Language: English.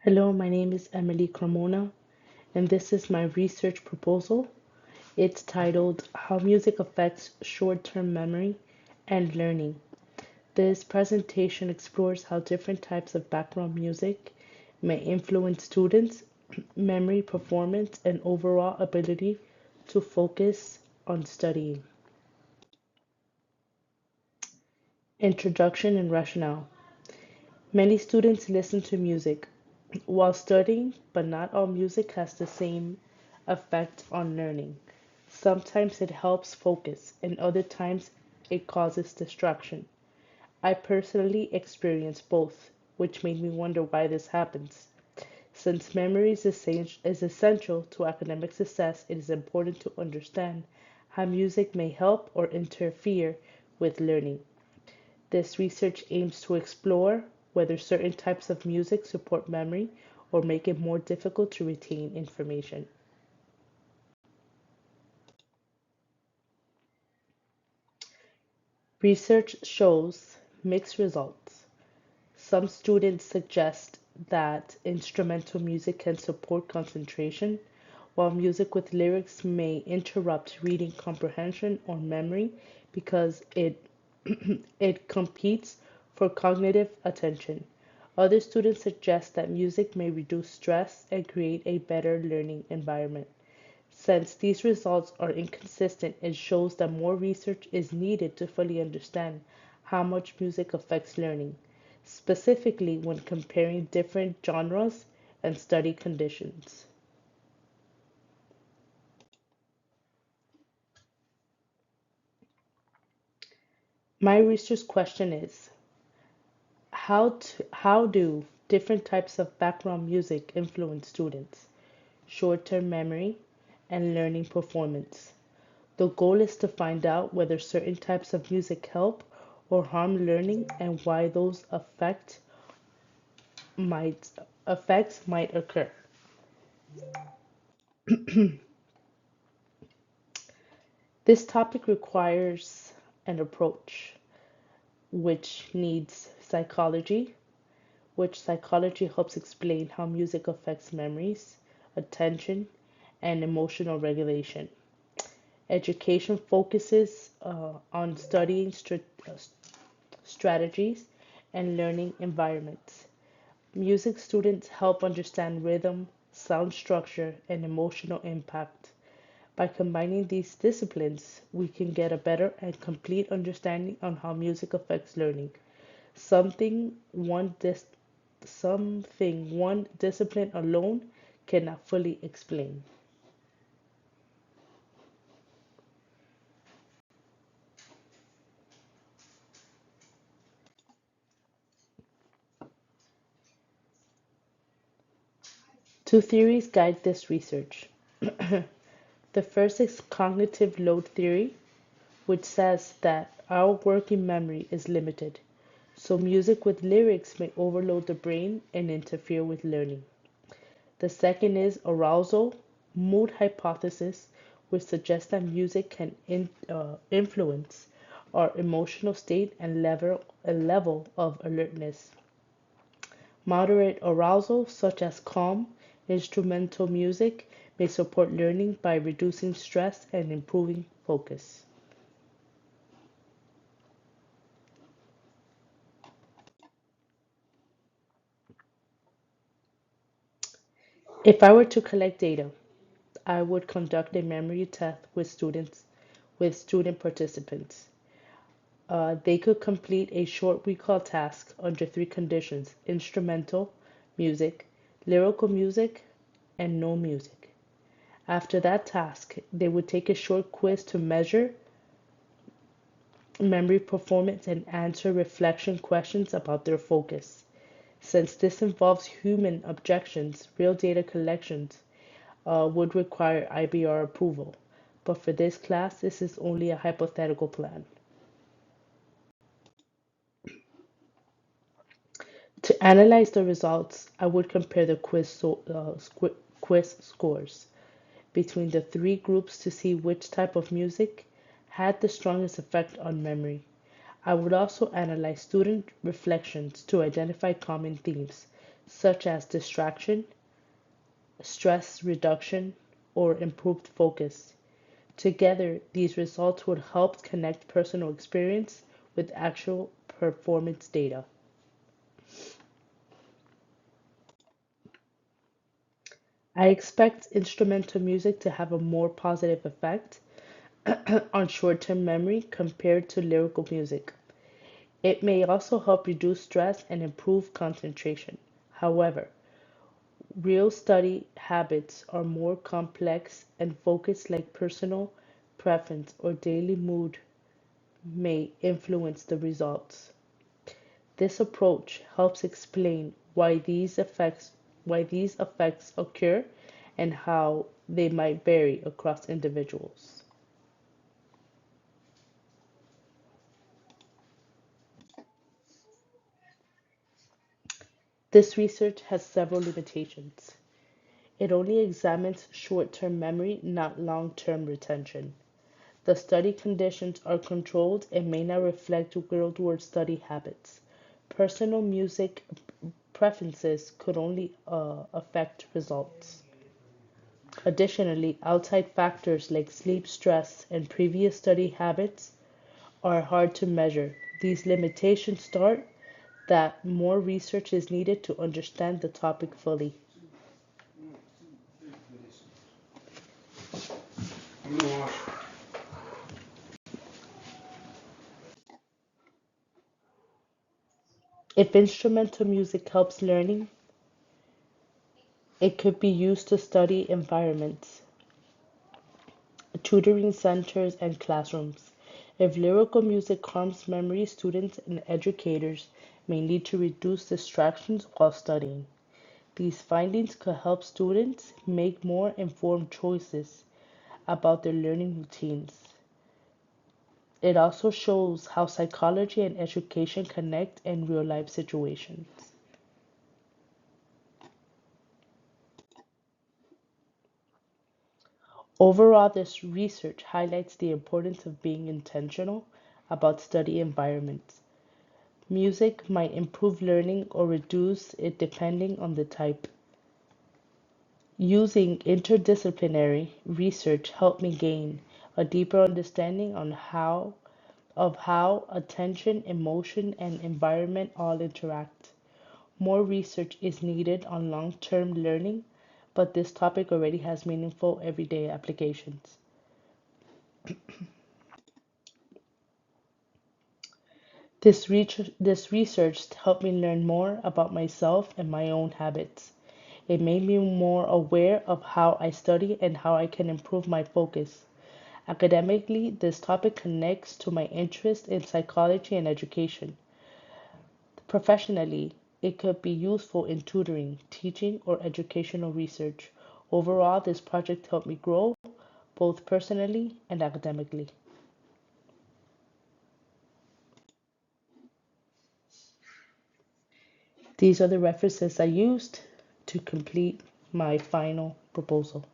Hello, my name is Emily Cremona, and this is my research proposal. It's titled How Music Affects Short-Term Memory and Learning. This presentation explores how different types of background music may influence students' memory performance and overall ability to focus on studying. Introduction and rationale. Many students listen to music while studying, but not all music has the same effect on learning. Sometimes it helps focus, and other times it causes distraction. I personally experienced both, which made me wonder why this happens. Since memory is essential to academic success, it is important to understand how music may help or interfere with learning. This research aims to explore whether certain types of music support memory or make it more difficult to retain information. Research shows mixed results. Some students suggest that instrumental music can support concentration, while music with lyrics may interrupt reading comprehension or memory because it competes for cognitive attention. Other students suggest that music may reduce stress and create a better learning environment. Since these results are inconsistent, it shows that more research is needed to fully understand how much music affects learning, specifically when comparing different genres and study conditions. My research question is how do different types of background music influence students, short-term memory, and learning performance? The goal is to find out whether certain types of music help or harm learning and why those might effects might occur. This topic requires an approach which needs psychology, which psychology helps explain how music affects memories, attention, and emotional regulation. Education focuses on studying strategies and learning environments. Music students help understand rhythm, sound structure, and emotional impact. By combining these disciplines, we can get a better and complete understanding on how music affects learning. Something one dis- Something one discipline alone cannot fully explain. Two theories guide this research. The first is cognitive load theory, which says that our working memory is limited, so music with lyrics may overload the brain and interfere with learning. The second is arousal mood hypothesis, which suggests that music can influence our emotional state and level of alertness. Moderate arousal, such as calm, instrumental music, may support learning by reducing stress and improving focus. If I were to collect data, I would conduct a memory test with student participants. They could complete a short recall task under three conditions: instrumental music, lyrical music, and no music. After that task, they would take a short quiz to measure memory performance and answer reflection questions about their focus. Since this involves human objections, real data collections would require IBR approval. But for this class, this is only a hypothetical plan. To analyze the results, I would compare the quiz scores between the three groups to see which type of music had the strongest effect on memory. I would also analyze student reflections to identify common themes, such as distraction, stress reduction, or improved focus. Together, these results would help connect personal experience with actual performance data. I expect instrumental music to have a more positive effect on short term memory compared to lyrical music. It may also help reduce stress and improve concentration. However, real study habits are more complex and focus like personal preference or daily mood may influence the results. This approach helps explain why these effects occur and how they might vary across individuals. This research has several limitations. It only examines short-term memory, not long-term retention. The study conditions are controlled and may not reflect real-world study habits. Personal music preferences could only affect results. Additionally, outside factors like sleep stress and previous study habits are hard to measure. These limitations start that more research is needed to understand the topic fully. If instrumental music helps learning, it could be used to study environments, tutoring centers, and classrooms. If lyrical music harms memory, students and educators may need to reduce distractions while studying. These findings could help students make more informed choices about their learning routines. It also shows how psychology and education connect in real life situations. Overall, this research highlights the importance of being intentional about study environments. Music might improve learning or reduce it depending on the type. Using interdisciplinary research helped me gain a deeper understanding of how attention, emotion, and environment all interact. More research is needed on long-term learning, but this topic already has meaningful everyday applications. This research helped me learn more about myself and my own habits. It made me more aware of how I study and how I can improve my focus. Academically, this topic connects to my interest in psychology and education. Professionally, it could be useful in tutoring, teaching, or educational research. Overall, this project helped me grow both personally and academically. These are the references I used to complete my final proposal.